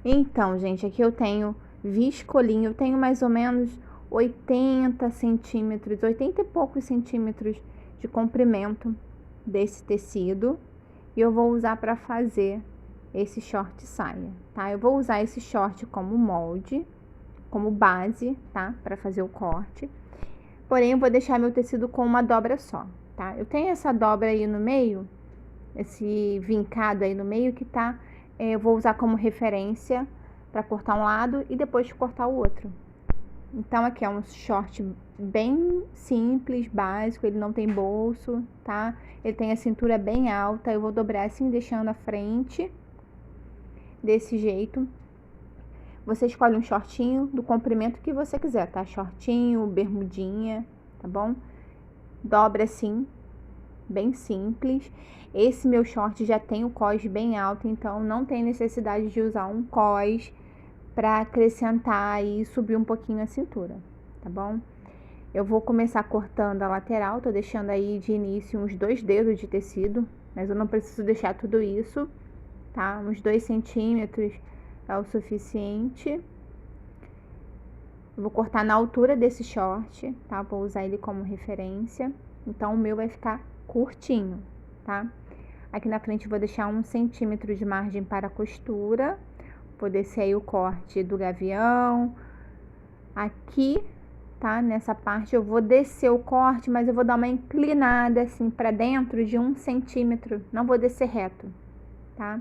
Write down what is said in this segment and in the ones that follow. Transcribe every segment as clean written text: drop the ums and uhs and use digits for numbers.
Então, gente, aqui eu tenho viscolinho, eu tenho mais ou menos 80 centímetros, 80 e poucos centímetros de comprimento desse tecido. E eu vou usar para fazer esse short saia, tá? Eu vou usar esse short como molde, como base, tá? Para fazer o corte. Porém, eu vou deixar meu tecido com uma dobra só, tá? Eu tenho essa dobra aí no meio, esse vincado aí no meio que tá, eu vou usar como referência para cortar um lado e depois cortar o outro. Então aqui é um short bem simples, básico, ele não tem bolso, tá? Ele tem a cintura bem alta, eu vou dobrar assim, deixando a frente desse jeito. Você escolhe um shortinho do comprimento que você quiser, tá? Shortinho, bermudinha, tá bom? Dobra assim, bem simples. Esse meu short já tem o cós bem alto, então não tem necessidade de usar um cós para acrescentar e subir um pouquinho a cintura, tá bom? Eu vou começar cortando a lateral, tô deixando aí de início uns 2 dedos de tecido, mas eu não preciso deixar tudo isso, tá? Uns 2 centímetros é o suficiente. Eu vou cortar na altura desse short, tá? Vou usar ele como referência. Então, o meu vai ficar curtinho, tá? Aqui na frente eu vou deixar 1 centímetro de margem para a costura. Vou descer aí o corte do gavião. Aqui, tá? Nessa parte eu vou descer o corte, mas eu vou dar uma inclinada assim para dentro de 1 centímetro. Não vou descer reto, tá?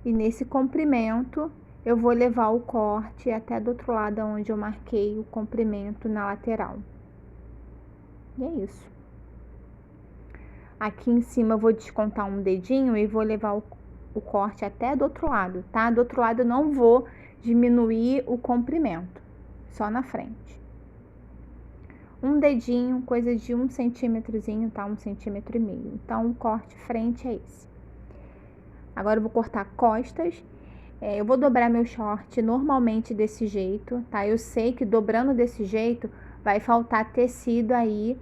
E nesse comprimento eu vou levar o corte até do outro lado onde eu marquei o comprimento na lateral. E é isso. Aqui em cima eu vou descontar um dedinho e vou levar o corte até do outro lado, tá? Do outro lado eu não vou diminuir o comprimento, só na frente. Um dedinho, coisa de 1 centímetrozinho, tá? 1,5 centímetro. Então, o corte frente é esse. Agora eu vou cortar costas. Eu vou dobrar meu short normalmente desse jeito, tá? Eu sei que dobrando desse jeito vai faltar tecido aí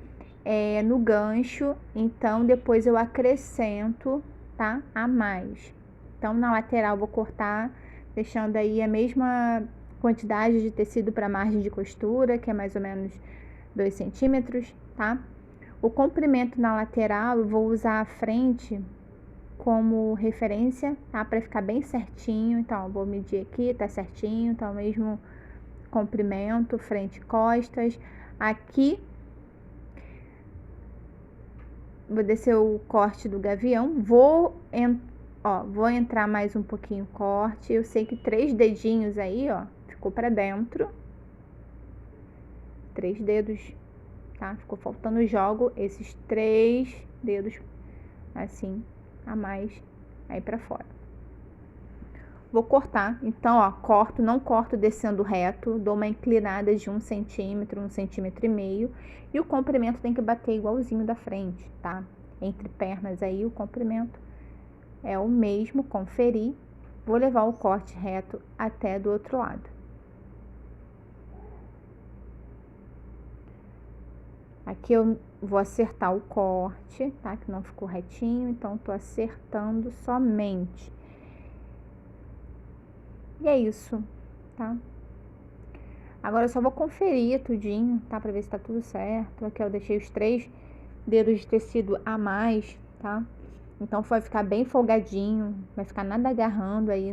no gancho, então depois eu acrescento, tá? A mais. Então, na lateral eu vou cortar, deixando aí a mesma quantidade de tecido para margem de costura, que é mais ou menos 2 centímetros, tá? O comprimento na lateral eu vou usar a frente como referência, tá? Para ficar bem certinho. Então, eu vou medir aqui, tá certinho, tá o mesmo comprimento, frente e costas. Aqui, vou descer o corte do gavião, vou entrar mais um pouquinho o corte. Eu sei que 3 dedinhos aí, ó, ficou para dentro. 3 dedos, tá? Ficou faltando, jogo esses 3 dedos assim a mais aí para fora. Vou cortar, então, ó, não corto descendo reto, dou uma inclinada de 1 centímetro, 1,5 centímetros, e o comprimento tem que bater igualzinho da frente, tá? Entre pernas aí, o comprimento é o mesmo, conferir. Vou levar o corte reto até do outro lado. Aqui eu vou acertar o corte, tá? Que não ficou retinho, então tô acertando somente. E é isso, tá? Agora eu só vou conferir tudinho, tá? Pra ver se tá tudo certo. Aqui eu deixei os 3 dedos de tecido a mais, tá? Então vai ficar bem folgadinho, vai ficar nada agarrando aí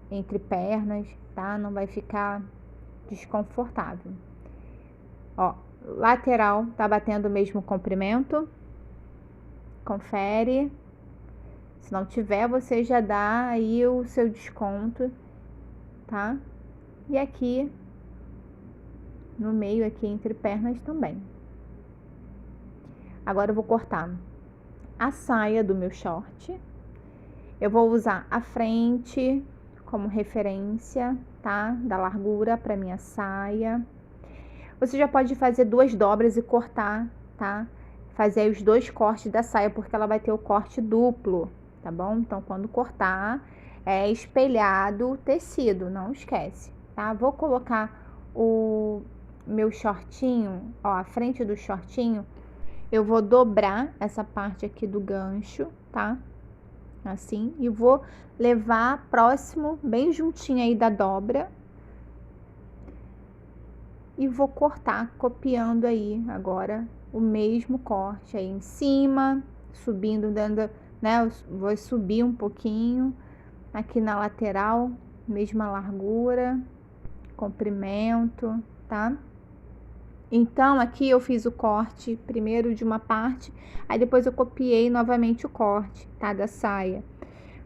entre pernas, tá? Não vai ficar desconfortável. Ó, lateral tá batendo o mesmo comprimento. Confere. Se não tiver, você já dá aí o seu desconto, tá? E aqui no meio, aqui entre pernas também. Agora eu vou cortar a saia do meu short. Eu vou usar a frente como referência, tá? Da largura para minha saia. Você já pode fazer 2 dobras e cortar, tá? Fazer os 2 cortes da saia, porque ela vai ter o corte duplo, tá bom? Então, quando cortar, é espelhado o tecido, não esquece, tá? Vou colocar o meu shortinho, ó, a frente do shortinho, eu vou dobrar essa parte aqui do gancho, tá? assim, e vou levar próximo, bem juntinho aí da dobra, e vou cortar, copiando aí agora o mesmo corte aí em cima, subindo, dando, né, vou subir um pouquinho aqui na lateral, mesma largura, comprimento, tá? Então, aqui eu fiz o corte primeiro de uma parte, aí depois eu copiei novamente o corte, tá? Da saia,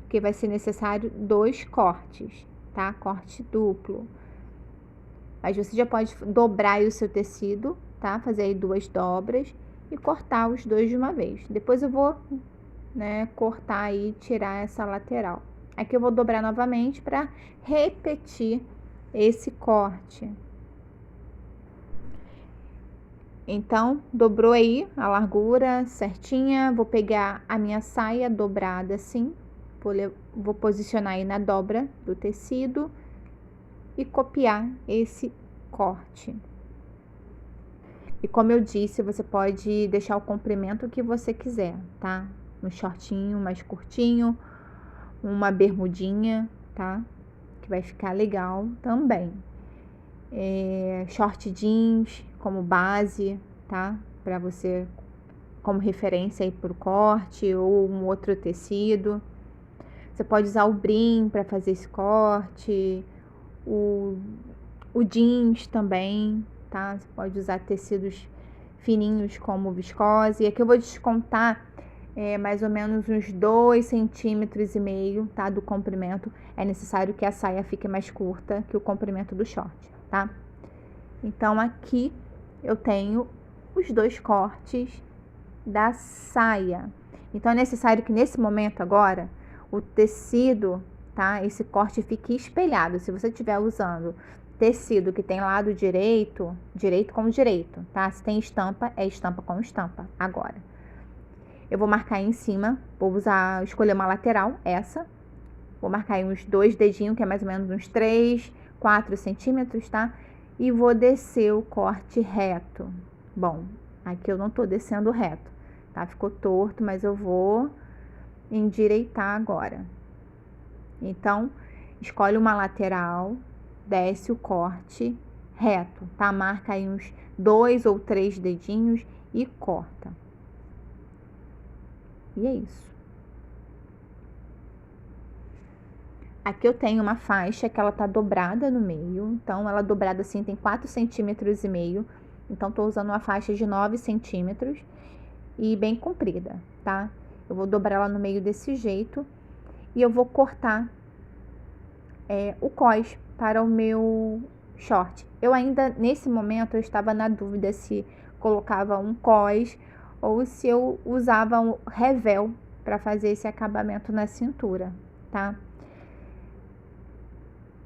porque vai ser necessário 2 cortes, tá? Corte duplo. Mas você já pode dobrar aí o seu tecido, tá? Fazer aí 2 dobras e cortar os 2 de uma vez. Depois eu vou, né, cortar aí e tirar essa lateral. Aqui eu vou dobrar novamente para repetir esse corte. Então, dobrou aí a largura certinha, vou pegar a minha saia dobrada assim, vou posicionar aí na dobra do tecido e copiar esse corte. E como eu disse, você pode deixar o comprimento que você quiser, tá? Um shortinho mais curtinho, uma bermudinha, tá? Que vai ficar legal também. Short jeans como base, tá? Para você, como referência aí pro corte, ou um outro tecido. Você pode usar o brim para fazer esse corte, o jeans também, tá? Você pode usar tecidos fininhos como viscose. E aqui eu vou descontar mais ou menos uns 2,5 centímetros, tá? Do comprimento. É necessário que a saia fique mais curta que o comprimento do short, tá? Então, aqui eu tenho os 2 cortes da saia. Então, é necessário que nesse momento agora, o tecido, tá? Esse corte fique espelhado. Se você estiver usando tecido que tem lado direito, direito com direito, tá? Se tem estampa, é estampa com estampa. Agora, eu vou marcar aí em cima, vou escolher uma lateral, essa. Vou marcar aí uns 2 dedinhos, que é mais ou menos uns 3, 4 centímetros, tá? E vou descer o corte reto. Bom, aqui eu não tô descendo reto, tá? Ficou torto, mas eu vou endireitar agora. Então, escolhe uma lateral, desce o corte reto, tá? Marca aí uns 2 ou 3 dedinhos e corta. E é isso. Aqui eu tenho uma faixa que ela tá dobrada no meio, então ela dobrada assim tem 4,5 centímetros. Então tô usando uma faixa de 9 centímetros e bem comprida, tá? Eu vou dobrar ela no meio desse jeito e eu vou cortar o cós para o meu short. Eu ainda, nesse momento, eu estava na dúvida se colocava um cós ou se eu usava um revel para fazer esse acabamento na cintura, tá?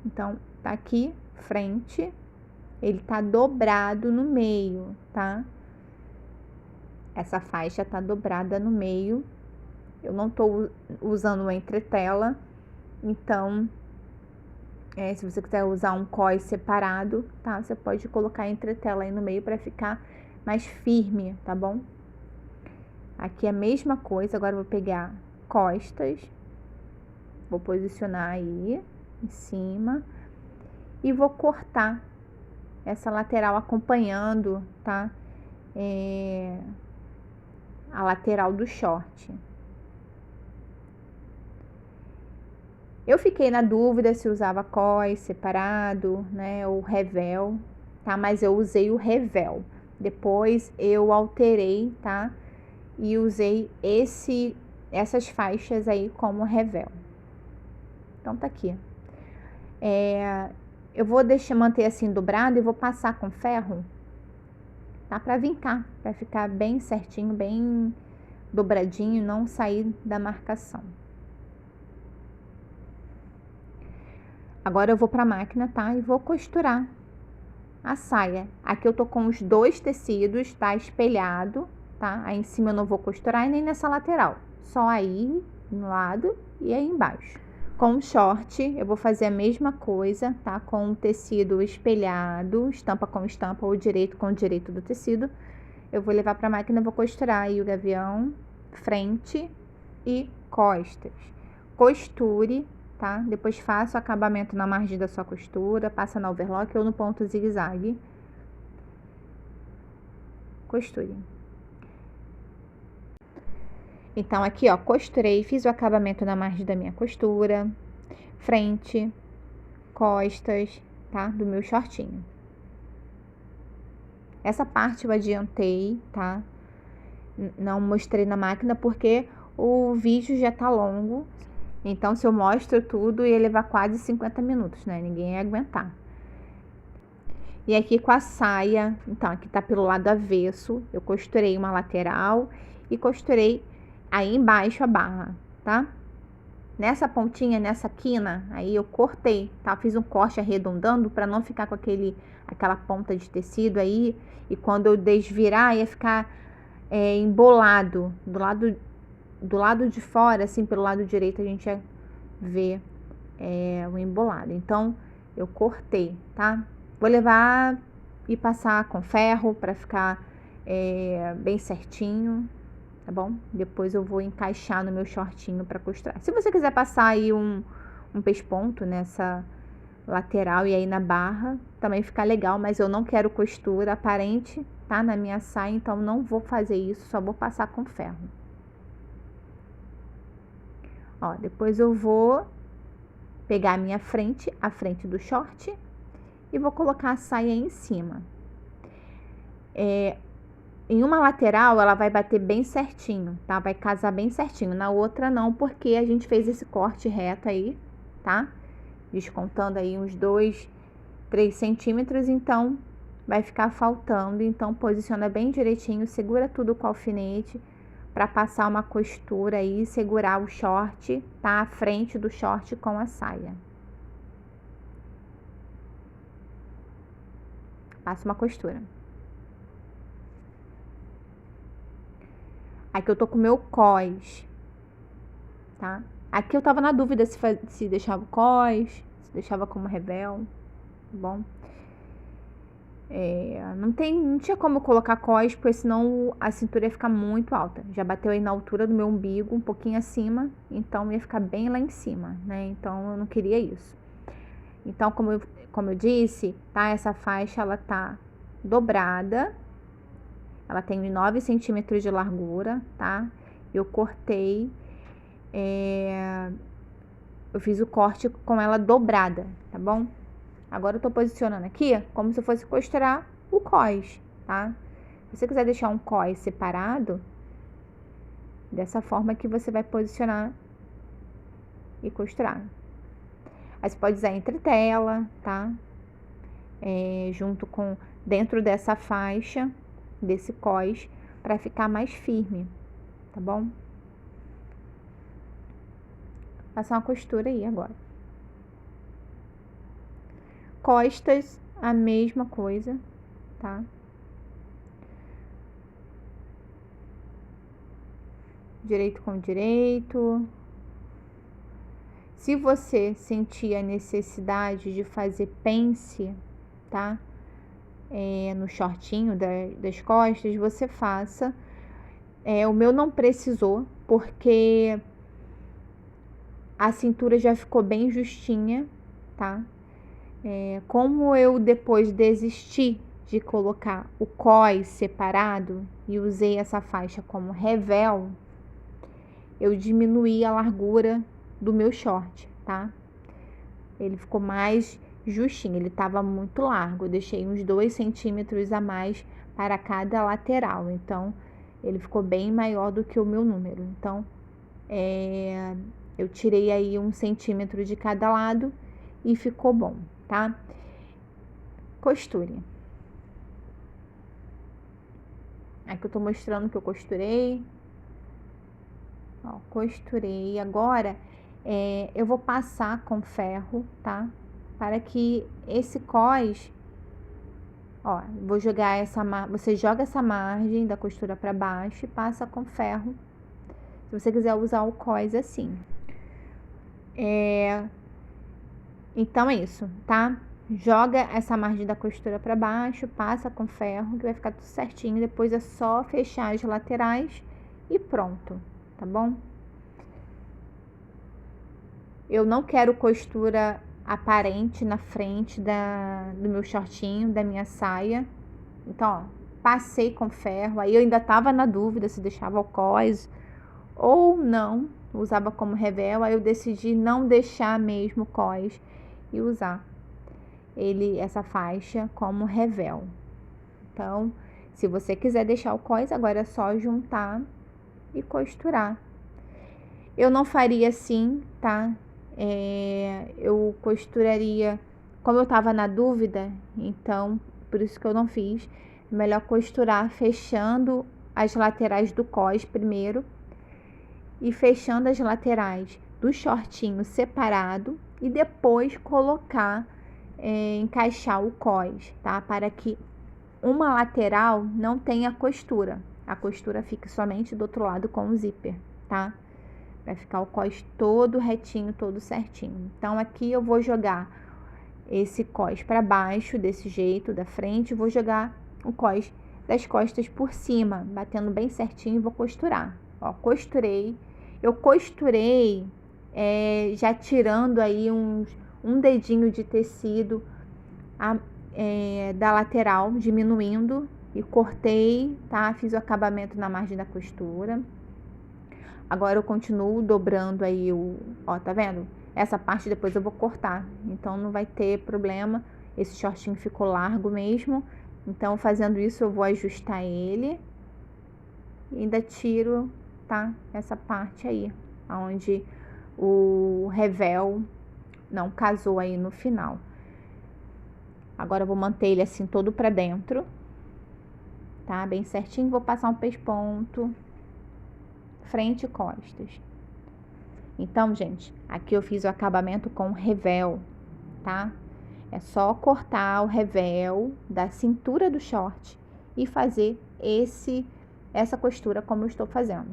Então, tá aqui, frente, ele tá dobrado no meio, tá? Essa faixa tá dobrada no meio. Eu não tô usando uma entretela, então, se você quiser usar um cós separado, tá? Você pode colocar a entretela aí no meio para ficar mais firme, tá bom? Aqui é a mesma coisa, agora eu vou pegar costas, vou posicionar aí em cima e vou cortar essa lateral acompanhando, tá? A lateral do short. Eu fiquei na dúvida se usava cós separado, né, ou revel, tá? Mas eu usei o revel. Depois eu alterei, tá? E usei essas faixas aí como revel. Então tá aqui. Eu vou manter assim dobrado e vou passar com ferro, tá? Pra vincar, pra ficar bem certinho, bem dobradinho, não sair da marcação. Agora eu vou pra máquina, tá? E vou costurar a saia. Aqui eu tô com os 2 tecidos, tá? Espelhado, tá? Aí em cima eu não vou costurar e nem nessa lateral. Só aí no lado e aí embaixo. Com o short, eu vou fazer a mesma coisa, tá? Com o tecido espelhado, estampa com estampa ou direito com direito do tecido. Eu vou levar pra máquina, vou costurar aí o gavião, frente e costas. costure, tá? Depois faça o acabamento na margem da sua costura, passa na overlock ou no ponto zigue-zague. Costure. Então, aqui, ó, costurei, fiz o acabamento na margem da minha costura, frente, costas, tá? Do meu shortinho. Essa parte eu adiantei, tá? Não mostrei na máquina porque o vídeo já tá longo. Então, se eu mostro tudo, ia levar quase 50 minutos, né? Ninguém ia aguentar. E aqui com a saia, então, aqui tá pelo lado avesso. Eu costurei uma lateral e costurei aí embaixo a barra, tá? Nessa pontinha, nessa quina, aí eu cortei, tá? Fiz um corte arredondando para não ficar com aquela ponta de tecido aí. E quando eu desvirar, ia ficar embolado. Do lado de fora, assim, pelo lado direito, a gente ia ver o embolado. Então, eu cortei, tá? Vou levar e passar com ferro para ficar bem certinho, tá bom? Depois eu vou encaixar no meu shortinho para costurar. Se você quiser passar aí um pesponto nessa lateral e aí na barra, também fica legal, mas eu não quero costura aparente, tá? Na minha saia, então não vou fazer isso, só vou passar com ferro. Ó, depois eu vou pegar a minha frente, a frente do short, e vou colocar a saia em cima. Em uma lateral, ela vai bater bem certinho, tá? Vai casar bem certinho. Na outra, não, porque a gente fez esse corte reto aí, tá? Descontando aí uns 2, 3 centímetros, então vai ficar faltando. Então, posiciona bem direitinho, segura tudo com o alfinete para passar uma costura aí e segurar o short, tá? A frente do short com a saia. Passa uma costura. Aqui eu tô com o meu cós, tá? Aqui eu tava na dúvida se deixava o cós, se deixava como revel, tá bom? Não tinha como colocar cós, porque senão a cintura ia ficar muito alta. Já bateu aí na altura do meu umbigo, um pouquinho acima, então ia ficar bem lá em cima, né? Então eu não queria isso. Então, como eu disse, tá? Essa faixa, ela tá dobrada. Ela tem 9 centímetros de largura, tá? Eu cortei, eu fiz o corte com ela dobrada, tá bom? Agora eu tô posicionando aqui como se eu fosse costurar o cós, tá? Se você quiser deixar um cós separado, dessa forma que você vai posicionar e costurar. Aí você pode usar entretela, tá? Junto com, dentro dessa faixa, desse cós, para ficar mais firme, tá bom? Passar uma costura aí agora. Costas, a mesma coisa, tá? Direito com direito. Se você sentir a necessidade de fazer pence, tá? No shortinho das costas, você faça. O meu não precisou, porque a cintura já ficou bem justinha, tá? Como eu depois desisti de colocar o cós separado e usei essa faixa como revel, eu diminuí a largura do meu short, tá? Ele ficou mais justinho, ele tava muito largo, eu deixei uns 2 centímetros a mais para cada lateral, então ele ficou bem maior do que o meu número. Então, eu tirei aí 1 centímetro de cada lado e ficou bom, tá? Costure. Aqui eu tô mostrando que eu costurei. Ó, costurei. Agora, eu vou passar com ferro, tá? Para que esse cós, ó, vou jogar você joga essa margem da costura para baixo e passa com ferro. Se você quiser usar o cós assim. Então é isso, tá? Joga essa margem da costura para baixo, passa com ferro, que vai ficar tudo certinho. Depois é só fechar as laterais e pronto, tá bom? Eu não quero costura aparente na frente do meu shortinho, da minha saia. Então, ó, passei com ferro. Aí eu ainda tava na dúvida se deixava o cós ou não, usava como revel. Aí eu decidi não deixar mesmo o cós e usar essa faixa como revel. Então, se você quiser deixar o cós, agora é só juntar e costurar. Eu não faria assim, tá? Eu costuraria, como eu tava na dúvida, então por isso que eu não fiz. É melhor costurar fechando as laterais do cós primeiro e fechando as laterais do shortinho separado e depois colocar, encaixar o cós, tá? Para que uma lateral não tenha costura, a costura fique somente do outro lado com o zíper, tá? Vai ficar o cós todo retinho, todo certinho. Então aqui eu vou jogar esse cós para baixo desse jeito, da frente, vou jogar o cós das costas por cima, batendo bem certinho e vou costurar. Ó, costurei. Eu costurei já tirando aí um dedinho de tecido da lateral, diminuindo, e cortei, tá? Fiz o acabamento na margem da costura. Agora eu continuo dobrando aí ó, tá vendo? Essa parte depois eu vou cortar, então não vai ter problema. Esse shortinho ficou largo mesmo, então fazendo isso eu vou ajustar ele e ainda tiro, tá? Essa parte aí, onde o revel não casou aí no final. Agora eu vou manter ele assim todo pra dentro, tá? Bem certinho, vou passar um pesponto, frente e costas. Então, gente, aqui eu fiz o acabamento com revel, tá? É só cortar o revel da cintura do short e fazer essa costura como eu estou fazendo,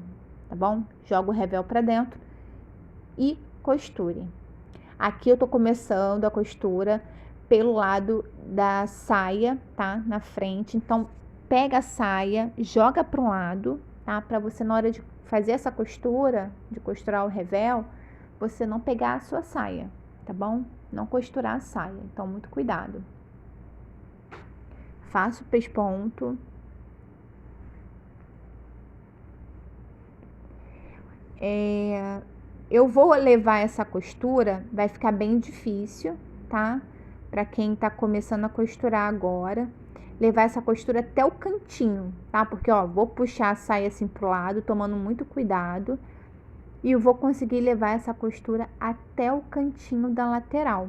tá bom? Jogo o revel pra dentro e costure. Aqui eu tô começando a costura pelo lado da saia, tá? Na frente. Então, pega a saia, joga para um lado, tá? Para você, na hora de fazer essa costura, de costurar o revel, você não pegar a sua saia, tá bom? Não costurar a saia. Então, muito cuidado. Faço o pesponto. Eu vou levar essa costura, vai ficar bem difícil, tá? Para quem tá começando a costurar agora, levar essa costura até o cantinho, tá? Porque, ó, vou puxar a saia assim pro lado, tomando muito cuidado, e eu vou conseguir levar essa costura até o cantinho da lateral,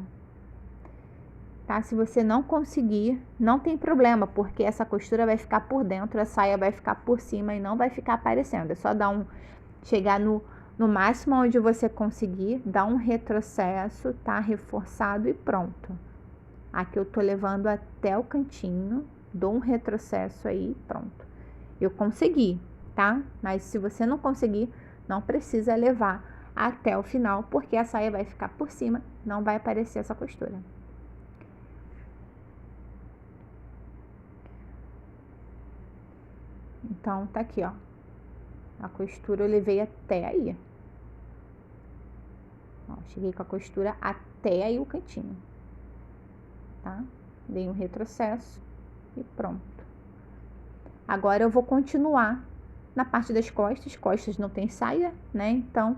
tá? Se você não conseguir, não tem problema, porque essa costura vai ficar por dentro, a saia vai ficar por cima e não vai ficar aparecendo. É só dar chegar no máximo onde você conseguir, dar um retrocesso, tá? Reforçado e pronto. Aqui eu tô levando até o cantinho, dou um retrocesso aí, pronto. Eu consegui, tá? Mas se você não conseguir, não precisa levar até o final, porque a saia vai ficar por cima, não vai aparecer essa costura. Então, tá aqui, ó. A costura eu levei até aí. Ó, cheguei com a costura até aí o cantinho, tá? Dei um retrocesso e pronto. Agora eu vou continuar na parte das costas. Costas não tem saia, né? Então,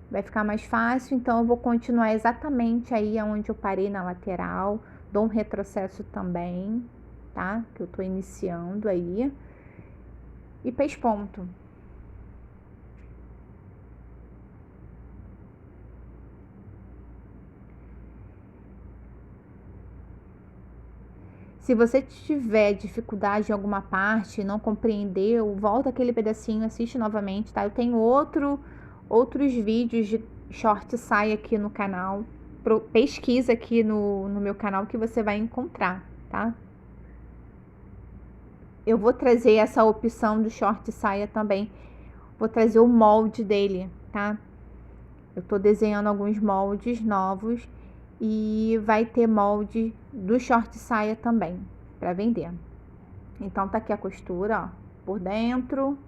vai ficar mais fácil. Então, eu vou continuar exatamente aí onde eu parei na lateral. Dou um retrocesso também, tá? Que eu tô iniciando aí. E pesponto. Se você tiver dificuldade em alguma parte, não compreendeu, volta aquele pedacinho, assiste novamente, tá? Eu tenho outros vídeos de short saia aqui no canal. Pesquisa aqui no meu canal que você vai encontrar, tá? Eu vou trazer essa opção do short saia também. Vou trazer o molde dele, tá? Eu tô desenhando alguns moldes novos e vai ter molde do short saia também para vender. Então tá aqui a costura, ó, por dentro.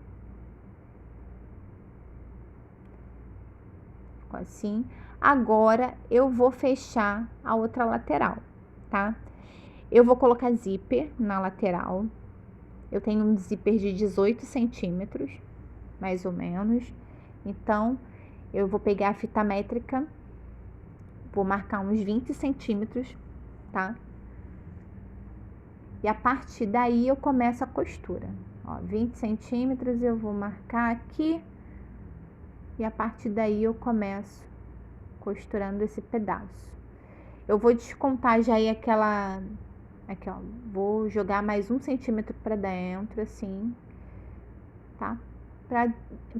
Ficou assim. Agora, eu vou fechar a outra lateral, tá? Eu vou colocar zíper na lateral. Eu tenho um zíper de 18 centímetros, mais ou menos. Então, eu vou pegar a fita métrica, vou marcar uns 20 centímetros, tá? E a partir daí eu começo a costura. Ó, 20 centímetros eu vou marcar aqui. E a partir daí eu começo costurando esse pedaço. Eu vou descontar já aí aquela... Aqui, ó. Vou jogar mais 1 centímetro pra dentro, assim, tá?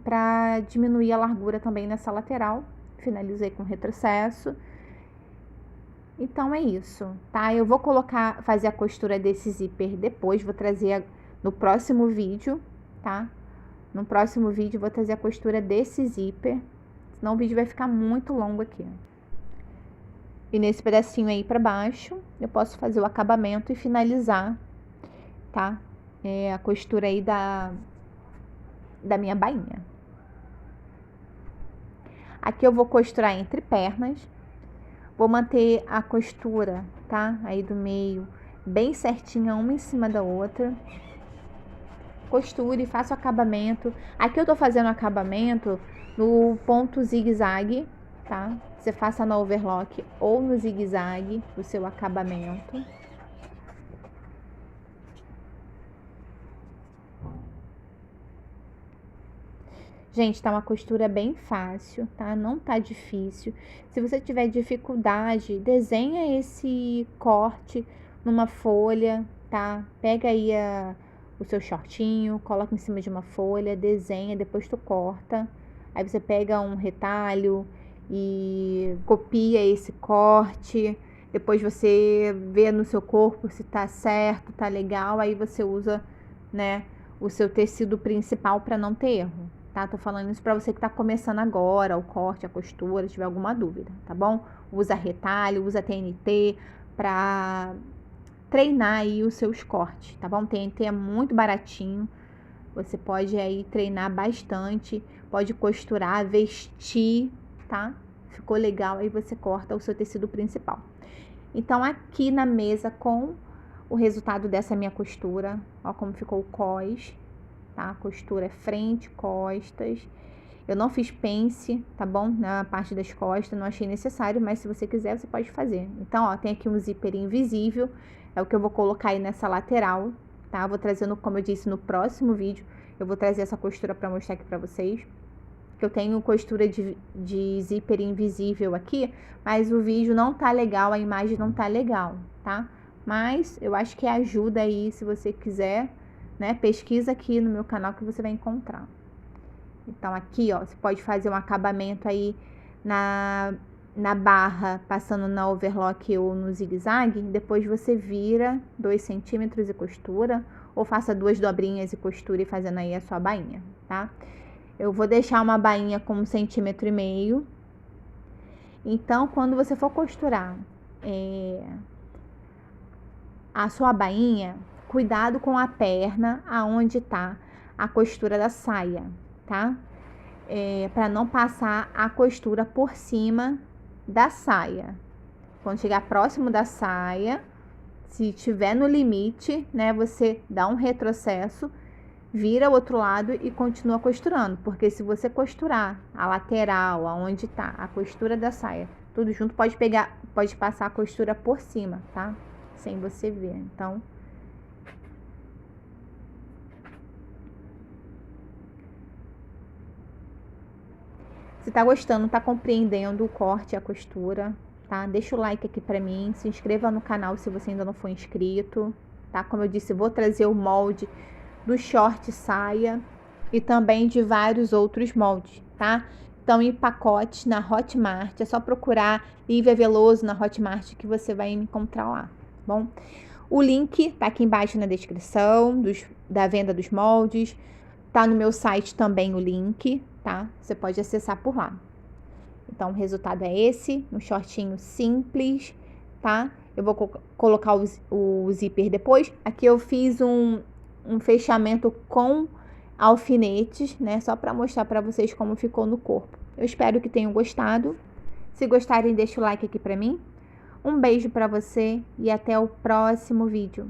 Pra diminuir a largura também nessa lateral. Finalizei com retrocesso. Então, é isso, tá? Eu vou fazer a costura desse zíper depois, vou trazer no próximo vídeo, tá? No próximo vídeo, vou trazer a costura desse zíper, senão o vídeo vai ficar muito longo aqui. E nesse pedacinho aí pra baixo, eu posso fazer o acabamento e finalizar, tá? A costura aí da minha bainha. Aqui eu vou costurar entre pernas. Vou manter a costura, tá? Aí do meio, bem certinha, uma em cima da outra. Costure, faça o acabamento. Aqui eu tô fazendo o acabamento no ponto zigue-zague, tá? Você faça no overlock ou no zigue-zague o seu acabamento. Gente, tá uma costura bem fácil, tá? Não tá difícil. Se você tiver dificuldade, desenha esse corte numa folha, tá? Pega aí o seu shortinho, coloca em cima de uma folha, desenha, depois tu corta. Aí você pega um retalho e copia esse corte. Depois você vê no seu corpo se tá certo, tá legal. Aí você usa, né, o seu tecido principal para não ter erro. Tá? Tô falando isso pra você que tá começando agora, o corte, a costura, se tiver alguma dúvida, tá bom? Usa retalho, usa TNT pra treinar aí os seus cortes, tá bom? TNT é muito baratinho, você pode aí treinar bastante, pode costurar, vestir, tá? Ficou legal, aí você corta o seu tecido principal. Então, aqui na mesa com o resultado dessa minha costura, ó como ficou o cós, tá? A costura é frente, costas. Eu não fiz pence, tá bom? Na parte das costas, não achei necessário, mas se você quiser, você pode fazer. Então, ó, tem aqui um zíper invisível, é o que eu vou colocar aí nessa lateral, tá? Vou trazendo, como eu disse, no próximo vídeo, eu vou trazer essa costura pra mostrar aqui pra vocês. Que eu tenho costura de zíper invisível aqui, mas o vídeo não tá legal, a imagem não tá legal, tá? Mas eu acho que ajuda aí, se você quiser, né? Pesquisa aqui no meu canal que você vai encontrar. Então, aqui, ó, você pode fazer um acabamento aí na barra, passando na overlock ou no zigue-zague. Depois você vira 2 centímetros e costura, ou faça 2 dobrinhas e costura e fazendo aí a sua bainha, tá? Eu vou deixar uma bainha com 1,5 centímetros. Então, quando você for costurar a sua bainha, cuidado com a perna aonde tá a costura da saia, tá? Para não passar a costura por cima da saia. Quando chegar próximo da saia, se tiver no limite, né, você dá um retrocesso, vira o outro lado e continua costurando, porque se você costurar a lateral, aonde tá a costura da saia, tudo junto, pode passar a costura por cima, tá? Sem você ver. Então, se tá gostando, tá compreendendo o corte e a costura, tá? Deixa o like aqui pra mim, se inscreva no canal se você ainda não for inscrito, tá? Como eu disse, vou trazer o molde do short saia e também de vários outros moldes, tá? Então, em pacotes na Hotmart, é só procurar Lívia Veloso na Hotmart que você vai me encontrar lá, tá bom? O link tá aqui embaixo na descrição da venda dos moldes, tá no meu site também o link, tá? Você pode acessar por lá. Então, o resultado é esse, um shortinho simples, tá? Eu vou colocar o zíper depois. Aqui eu fiz um fechamento com alfinetes, né? Só para mostrar para vocês como ficou no corpo. Eu espero que tenham gostado. Se gostarem, deixa o like aqui pra mim. Um beijo pra você e até o próximo vídeo.